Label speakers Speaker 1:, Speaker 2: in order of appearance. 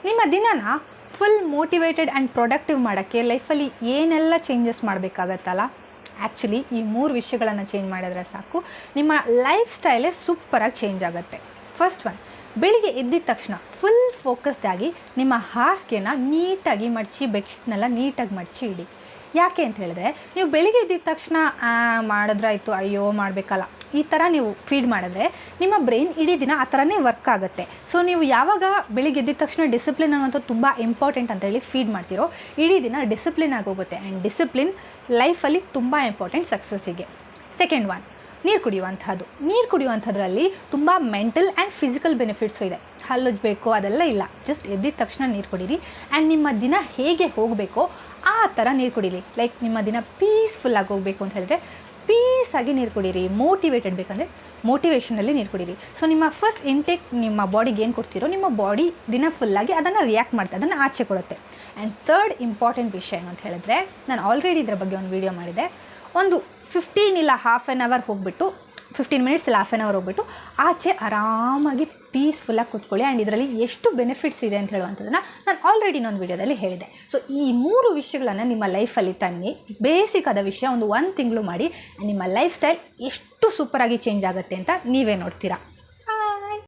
Speaker 1: ನಿಮ್ಮ ದಿನನ full motivated and productive ಮಾಡೋಕ್ಕೆ ಲೈಫಲ್ಲಿ ಏನೆಲ್ಲ ಚೇಂಜಸ್ ಮಾಡಬೇಕಾಗತ್ತಲ್ಲ, ಆ್ಯಕ್ಚುಲಿ ಈ 3 ವಿಷಯಗಳನ್ನು ಚೇಂಜ್ ಮಾಡಿದ್ರೆ ಸಾಕು, ನಿಮ್ಮ ಲೈಫ್ ಸ್ಟೈಲೇ ಸೂಪರಾಗಿ ಚೇಂಜ್ ಆಗುತ್ತೆ. ಫಸ್ಟ್ ಒನ್, ಬೆಳಿಗ್ಗೆ ಎದ್ದಿದ ತಕ್ಷಣ ಫುಲ್ ಫೋಕಸ್ಡ್ ಆಗಿ ನಿಮ್ಮ ಹಾಸಿಗೆನ ನೀಟಾಗಿ ಮಡಚಿ, ಬೆಡ್ಶೀಟ್ನೆಲ್ಲ ನೀಟಾಗಿ ಮಡಚಿ ಇಡಿ. ಯಾಕೆ ಅಂತ ಹೇಳಿದ್ರೆ, ನೀವು ಬೆಳಿಗ್ಗೆ ಎದ್ದಿದ ತಕ್ಷಣ ಮಾಡಿದ್ರಾಯ್ತು, ಅಯ್ಯೋ ಮಾಡಬೇಕಲ್ಲ, ಈ ಥರ ನೀವು ಫೀಡ್ ಮಾಡಿದ್ರೆ ನಿಮ್ಮ ಬ್ರೈನ್ ಇಡೀ ದಿನ ಆ ಥರನೇ ವರ್ಕ್ ಆಗುತ್ತೆ. ಸೊ ನೀವು ಯಾವಾಗ ಬೆಳಿಗ್ಗೆ ಎದ್ದಿದ ತಕ್ಷಣ ಡಿಸಿಪ್ಲಿನ್ ಅನ್ನೋಂಥದ್ದು ತುಂಬ ಇಂಪಾರ್ಟೆಂಟ್ ಅಂತೇಳಿ ಫೀಡ್ ಮಾಡ್ತೀರೋ, ಇಡೀ ದಿನ ಡಿಸಿಪ್ಲಿನ್ ಆಗೋಗುತ್ತೆ. ಆ್ಯಂಡ್ ಡಿಸಿಪ್ಲಿನ್ ಲೈಫಲ್ಲಿ ತುಂಬ ಇಂಪಾರ್ಟೆಂಟ್ ಸಕ್ಸಸ್ಸಿಗೆ. ಸೆಕೆಂಡ್ ಒನ್, ನೀರು ಕುಡಿಯುವಂಥದ್ರಲ್ಲಿ ತುಂಬ ಮೆಂಟಲ್ ಆ್ಯಂಡ್ ಫಿಸಿಕಲ್ ಬೆನಿಫಿಟ್ಸು ಇದೆ. ಹಲ್ಲುಜ್ಬೇಕು ಅದೆಲ್ಲ ಇಲ್ಲ, ಜಸ್ಟ್ ಎದ್ದಿದ ತಕ್ಷಣ ನೀರು ಕುಡೀರಿ. ಆ್ಯಂಡ್ ನಿಮ್ಮ ದಿನ ಹೇಗೆ ಹೋಗಬೇಕೋ ಆ ಥರ ನೀರು ಕುಡೀರಿ. ಲೈಕ್ ನಿಮ್ಮ ದಿನ ಪೀಸ್ಫುಲ್ಲಾಗಿ ಹೋಗಬೇಕು ಅಂತ ಹೇಳಿದ್ರೆ ಪೀಸಾಗಿ ನೀರು ಕುಡೀರಿ. ಮೋಟಿವೇಟೆಡ್ ಬೇಕಂದರೆ ಮೋಟಿವೇಷನಲ್ಲಿ ನೀರು ಕುಡೀರಿ. ಸೊ ನಿಮ್ಮ ಫಸ್ಟ್ ಇಂಟೇಕ್ ನಿಮ್ಮ ಬಾಡಿಗೆ ಏನು ಕೊಡ್ತೀರೋ, ನಿಮ್ಮ ಬಾಡಿ ದಿನ ಫುಲ್ಲಾಗಿ ಅದನ್ನು ರಿಯಾಕ್ಟ್ ಮಾಡ್ತಾ ಅದನ್ನು ಆಚೆ ಕೊಡುತ್ತೆ. ಆ್ಯಂಡ್ ಥರ್ಡ್ ಇಂಪಾರ್ಟೆಂಟ್ ವಿಷಯ ಏನು ಅಂತ ಹೇಳಿದ್ರೆ, ನಾನು ಆಲ್ರೆಡಿ ಇದರ ಬಗ್ಗೆ ಒಂದು ವಿಡಿಯೋ ಮಾಡಿದೆ. ಒಂದು 15 ಇಲ್ಲ ಹಾಫ್ ಆನ್ ಅವರ್ ಹೋಗ್ಬಿಟ್ಟು, 15 ಮಿನಿಟ್ಸ್ ಇಲ್ಲ ಹಾಫ್ ಆನ್ ಅವರ್ ಹೋಗ್ಬಿಟ್ಟು ಆಚೆ ಆರಾಮಾಗಿ ಪೀಸ್ಫುಲ್ಲಾಗಿ ಕೂತ್ಕೊಳ್ಳಿ. ಆ್ಯಂಡ್ ಇದರಲ್ಲಿ ಎಷ್ಟು ಬೆನಿಫಿಟ್ಸ್ ಇದೆ ಅಂತ ಹೇಳುವಂಥದ್ದನ್ನು ನಾನು ಆಲ್ರೆಡಿ ಇನ್ನೊಂದು ವಿಡಿಯೋದಲ್ಲಿ ಹೇಳಿದೆ. ಸೊ ಈ 3 ವಿಷಯಗಳನ್ನು ನಿಮ್ಮ ಲೈಫಲ್ಲಿ ತನ್ನಿ. ಬೇಸಿಕ್ ಆದ ವಿಷಯ ಒಂದು 1 ತಿಂಗಳು ಮಾಡಿ, ನಿಮ್ಮ ಲೈಫ್ ಸ್ಟೈಲ್ ಎಷ್ಟು ಸೂಪರಾಗಿ ಚೇಂಜ್ ಆಗುತ್ತೆ ಅಂತ ನೀವೇ ನೋಡ್ತೀರಾ.